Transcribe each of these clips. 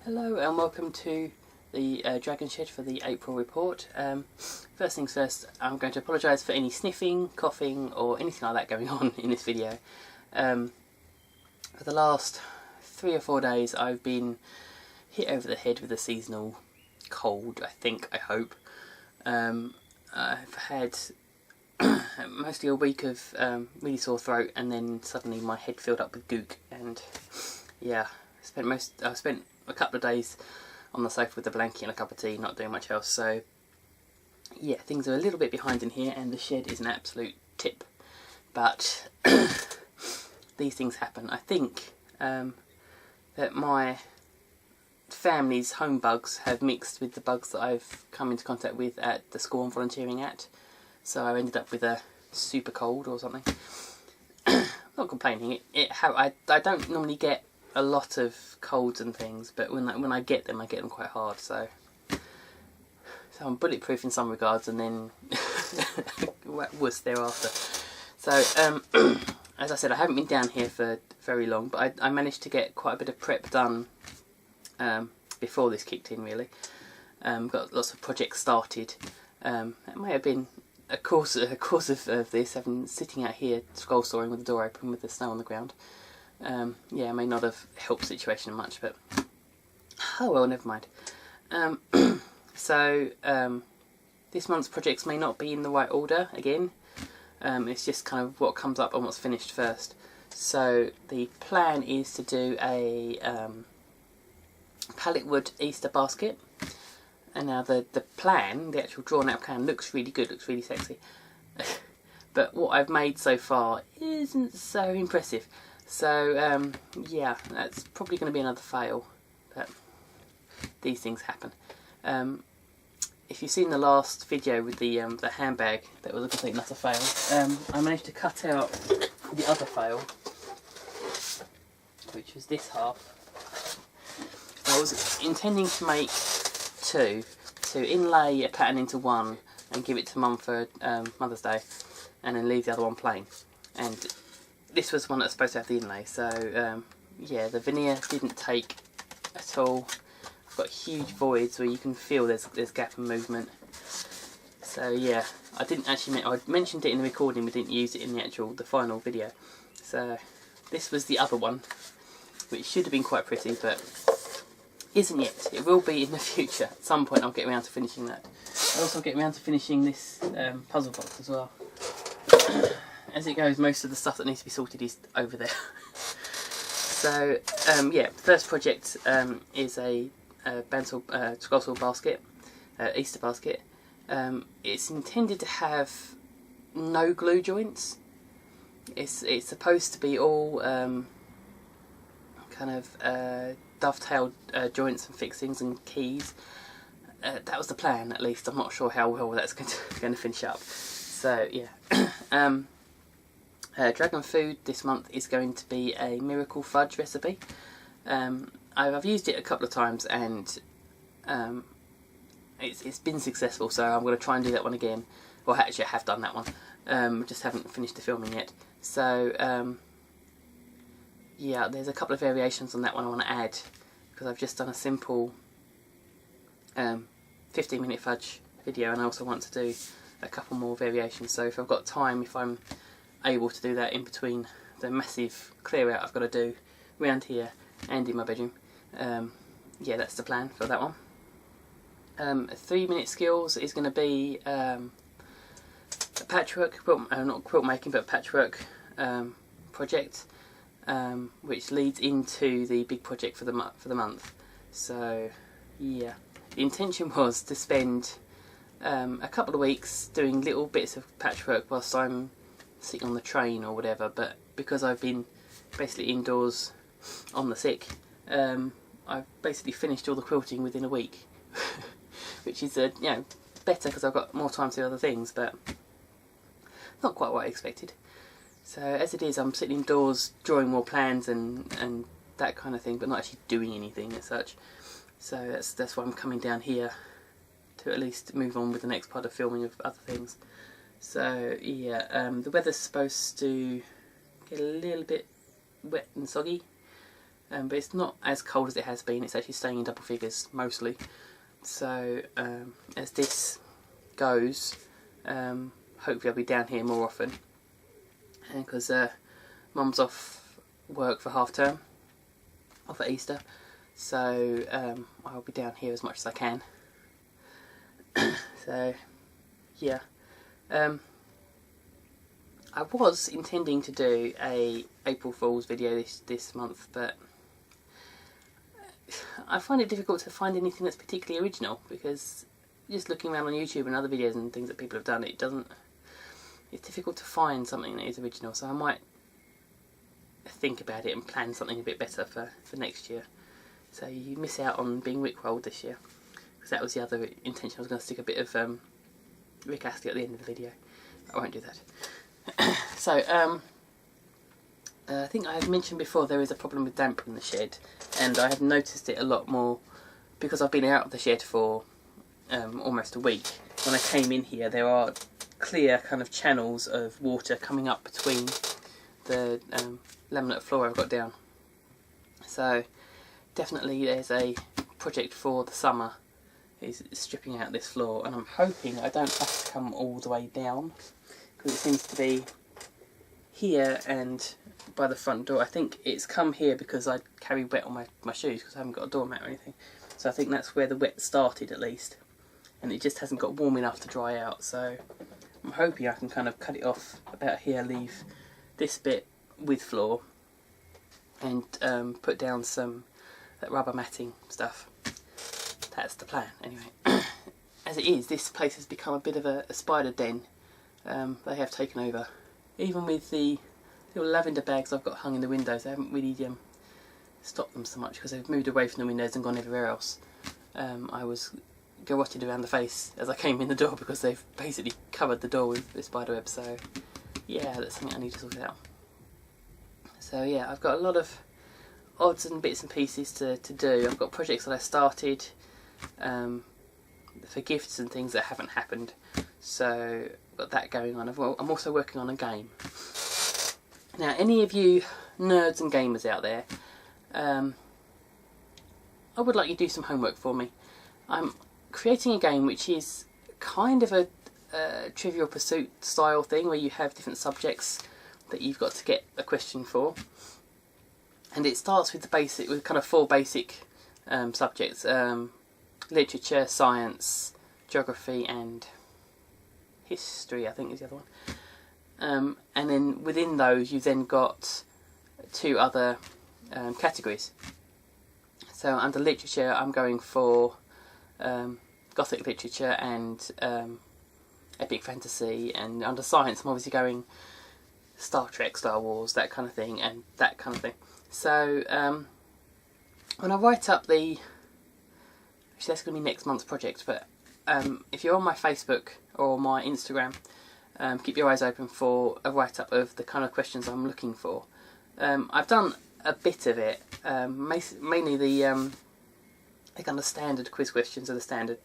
Hello and welcome to the Dragon Shed for the April report. First things first, I'm going to apologise for any sniffing, coughing or anything like that going on in this video. For the last 3 or 4 days I've been hit over the head with a seasonal cold, I hope. I've had mostly a week of really sore throat, and then suddenly my head filled up with gook, and yeah, I spent a couple of days on the sofa with a blanket and a cup of tea, not doing much else. So yeah, things are a little bit behind in here, and the shed is an absolute tip. But these things happen. I think that my family's home bugs have mixed with the bugs that I've come into contact with at the school I'm volunteering at. So I ended up with a super cold or something. Not complaining. I don't normally get a lot of colds and things, but when I get them quite hard. So I'm bulletproof in some regards, and then worse thereafter. So as I said, I haven't been down here for very long, but I managed to get quite a bit of prep done before this kicked in, really. Got lots of projects started. It may have been a course of this, having sitting out here scroll sawing with the door open with the snow on the ground. Yeah, it may not have helped the situation much, but oh well, never mind. So this month's projects may not be in the right order again. It's just kind of what comes up and what's finished first. So the plan is to do a pallet wood Easter basket. And now the plan, the actual drawn out plan, looks really good, looks really sexy. But what I've made so far isn't so impressive. So yeah, that's probably going to be another fail, but these things happen. If you've seen the last video with the handbag, that was a complete and utter fail. I managed to cut out the other fail, which was this half. I was intending to make two, to inlay a pattern into one and give it to Mum for Mother's Day, and then leave the other one plain. And this was one that's supposed to have the inlay, so yeah, the veneer didn't take at all. I've got huge voids where you can feel there's gap and movement. So yeah, I didn't actually, I mentioned it in the recording, we didn't use it in the final video. So this was the other one, which should have been quite pretty, but isn't yet. It will be in the future. At some point I'll get around to finishing that. I'll also get around to finishing this puzzle box as well. As it goes, most of the stuff that needs to be sorted is over there. So yeah, the first project is a scroll saw basket, Easter basket. It's intended to have no glue joints. It's supposed to be all kind of dovetailed joints and fixings and keys. That was the plan, at least. I'm not sure how well that's going to finish up. So yeah. Dragon food this month is going to be a miracle fudge recipe. I've used it a couple of times, and it's been successful, so I'm going to try and do that one again. Well, actually I have done that one, just haven't finished the filming yet. So yeah, there's a couple of variations on that one I want to add, because I've just done a simple 15-minute fudge video, and I also want to do a couple more variations. So if I've got time, if I'm able to do that in between the massive clear out I've got to do around here and in my bedroom, yeah, that's the plan for that one. 3-minute skills is going to be a patchwork, not quilt making, but patchwork project, which leads into the big project for the month. So yeah, the intention was to spend a couple of weeks doing little bits of patchwork whilst I'm sitting on the train or whatever, but because I've been basically indoors on the sick, I've basically finished all the quilting within a week, which is you know, better because I've got more time to do other things, but not quite what I expected. So as it is, I'm sitting indoors drawing more plans and that kind of thing, but not actually doing anything as such. So that's why I'm coming down here to at least move on with the next part of filming of other things. So yeah, the weather's supposed to get a little bit wet and soggy. but it's not as cold as it has been. It's actually staying in double figures mostly. So as this goes, hopefully I'll be down here more often, because Mum's off work for half term, off at Easter, so I'll be down here as much as I can. So yeah, I was intending to do a April Fool's video this month, but I find it difficult to find anything that's particularly original, because just looking around on YouTube and other videos and things that people have done, it's difficult to find something that is original. So I might think about it and plan something a bit better for next year. So you miss out on being rickrolled this year, because that was the other intention. I was going to stick a bit of Rick Astley at the end of the video. I won't do that. So I think I have mentioned before there is a problem with damp in the shed, and I have noticed it a lot more because I've been out of the shed for almost a week. When I came in here, there are clear kind of channels of water coming up between the laminate floor I've got down. So definitely there's a project for the summer, is stripping out this floor, and I'm hoping I don't have to come all the way down, because it seems to be here and by the front door. I think it's come here because I carry wet on my shoes, because I haven't got a doormat or anything. So I think that's where the wet started at least, and it just hasn't got warm enough to dry out. So I'm hoping I can kind of cut it off about here, leave this bit with floor, and put down some rubber matting stuff. That's the plan anyway. As it is, this place has become a bit of a spider den. They have taken over. Even with the little lavender bags I've got hung in the windows, I haven't really stopped them so much, because they've moved away from the windows and gone everywhere else. I was garroted around the face as I came in the door, because they've basically covered the door with spider web. So yeah, that's something I need to sort out. So yeah, I've got a lot of odds and bits and pieces to do. I've got projects that I started for gifts and things that haven't happened, so I've got that going on. I'm also working on a game. Now, any of you nerds and gamers out there, I would like you to do some homework for me. I'm creating a game which is kind of a Trivial Pursuit style thing, where you have different subjects that you've got to get a question for, and it starts with kind of 4 basic subjects: literature, science, geography, and history, I think is the other one. And then within those you've then got 2 other categories. So under literature I'm going for Gothic literature and epic fantasy, and under science I'm obviously going Star Trek, Star Wars, that kind of thing, and that kind of thing. So when I write up actually that's going to be next month's project, but if you're on my Facebook or my Instagram, keep your eyes open for a write-up of the kind of questions I'm looking for. I've done a bit of it, mainly the kind of standard quiz questions or the standard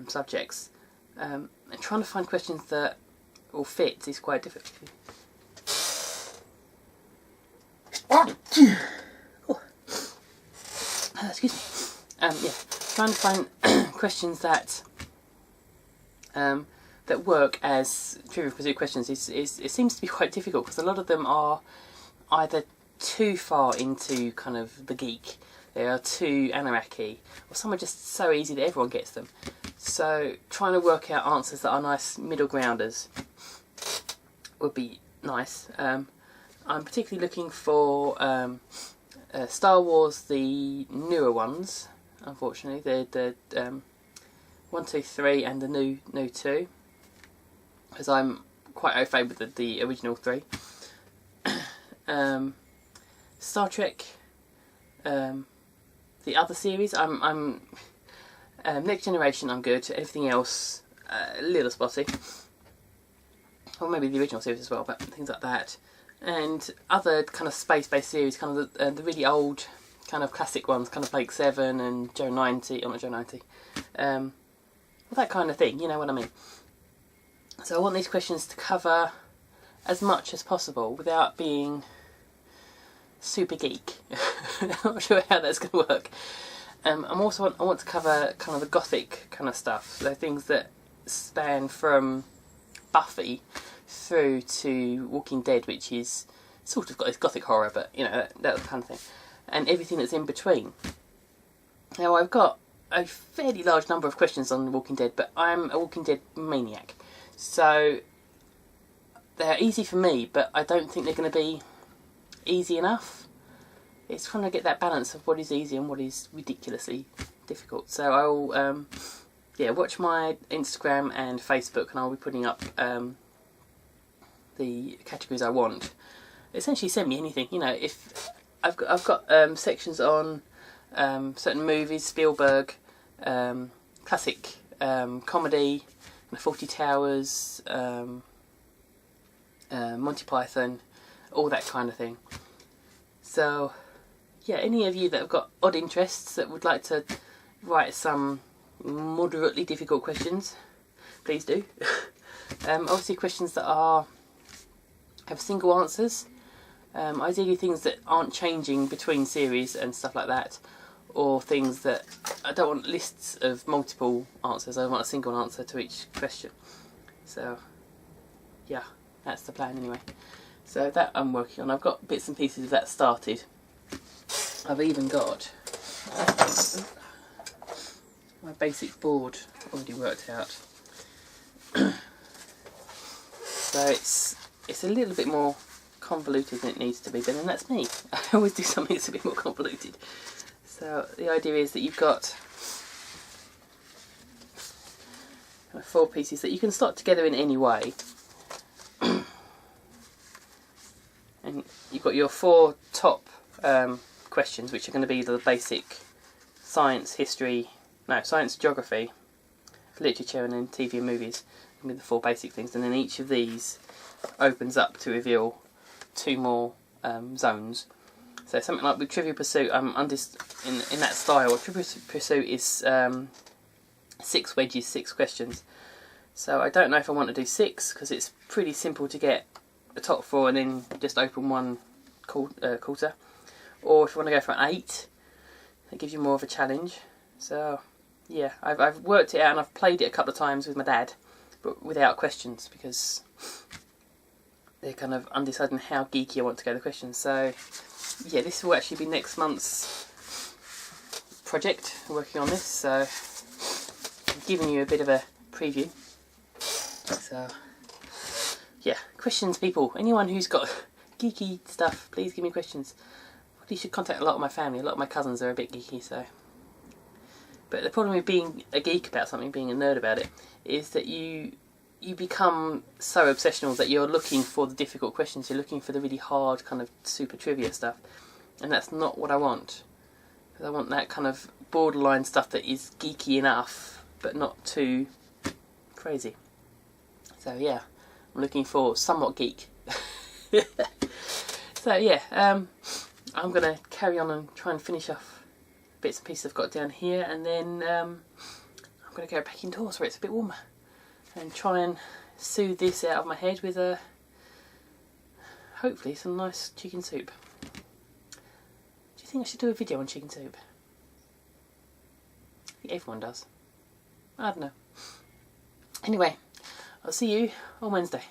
subjects. And trying to find questions that will fit is quite difficult. Oh. Excuse me. Yeah, trying to find questions that that work as Trivial Pursuit questions it seems to be quite difficult, because a lot of them are either too far into kind of the geek, they are too anarchy, or some are just so easy that everyone gets them. So trying to work out answers that are nice middle grounders would be nice. I'm particularly looking for Star Wars, the newer ones, unfortunately, the 1, 2, 3 and the new 2, because I'm quite au fait with the original 3. Star Trek, the other series, I'm Next Generation I'm good, everything else a little spotty, or maybe the original series as well, but things like that. And other kind of space-based series, kind of the really old kind of classic ones, kind of Blake 7 and Joe 90, or not Joe 90, well, that kind of thing, you know what I mean. So I want these questions to cover as much as possible without being super geek. I'm not sure how that's going to work. I want to cover kind of the gothic kind of stuff. So things that span from Buffy through to Walking Dead, which is sort of got this gothic horror, but you know, that kind of thing, and everything that's in between. Now I've got a fairly large number of questions on Walking Dead, but I'm a Walking Dead maniac, so they're easy for me, but I don't think they're going to be easy enough. It's trying to get that balance of what is easy and what is ridiculously difficult. So I'll watch my Instagram and Facebook, and I'll be putting up the categories I want. Essentially, send me anything. You know, if I've got sections on certain movies, Spielberg, classic comedy, Fawlty Towers, Monty Python, all that kind of thing. So yeah, any of you that have got odd interests that would like to write some moderately difficult questions, please do. Obviously questions that have single answers, ideally things that aren't changing between series and stuff like that, or things that I don't want lists of multiple answers. I want a single answer to each question. So yeah, that's the plan anyway. So that I'm working on. I've got bits and pieces of that started. I've even got my basic board already worked out. So it's a little bit more convoluted than it needs to be, but then that's me. I always do something that's a bit more convoluted. So the idea is that you've got 4 pieces that you can slot together in any way. And you've got your 4 top questions, which are going to be the basic science, geography, literature, and then TV and movies. Going to be the 4 basic things, and then each of these opens up to reveal 2 more zones. So something like with Trivial Pursuit, in that style. Trivial Pursuit is 6 wedges, 6 questions. So I don't know if I want to do 6, because it's pretty simple to get the top 4 and then just open one quarter. Or if you want to go for an 8, that gives you more of a challenge. So yeah, I've worked it out and I've played it a couple of times with my dad, but without questions, because they're kind of undecided how geeky I want to go the questions. So yeah, this will actually be next month's project, working on this, so I'm giving you a bit of a preview. So yeah, questions, people. Anyone who's got geeky stuff, please give me questions. You should contact a lot of my family. A lot of my cousins are a bit geeky, so. But the problem with being a geek about something, being a nerd about it, is that you become so obsessional that you're looking for the difficult questions. You're looking for the really hard kind of super trivia stuff, and that's not what I want. I want that kind of borderline stuff that is geeky enough, but not too crazy. So yeah, I'm looking for somewhat geek. So yeah, I'm going to carry on and try and finish off bits and pieces I've got down here, and then I'm going to go back indoors where it's a bit warmer and try and soothe this out of my head with hopefully some nice chicken soup. Do you think I should do a video on chicken soup? I think everyone does. I don't know. Anyway, I'll see you on Wednesday.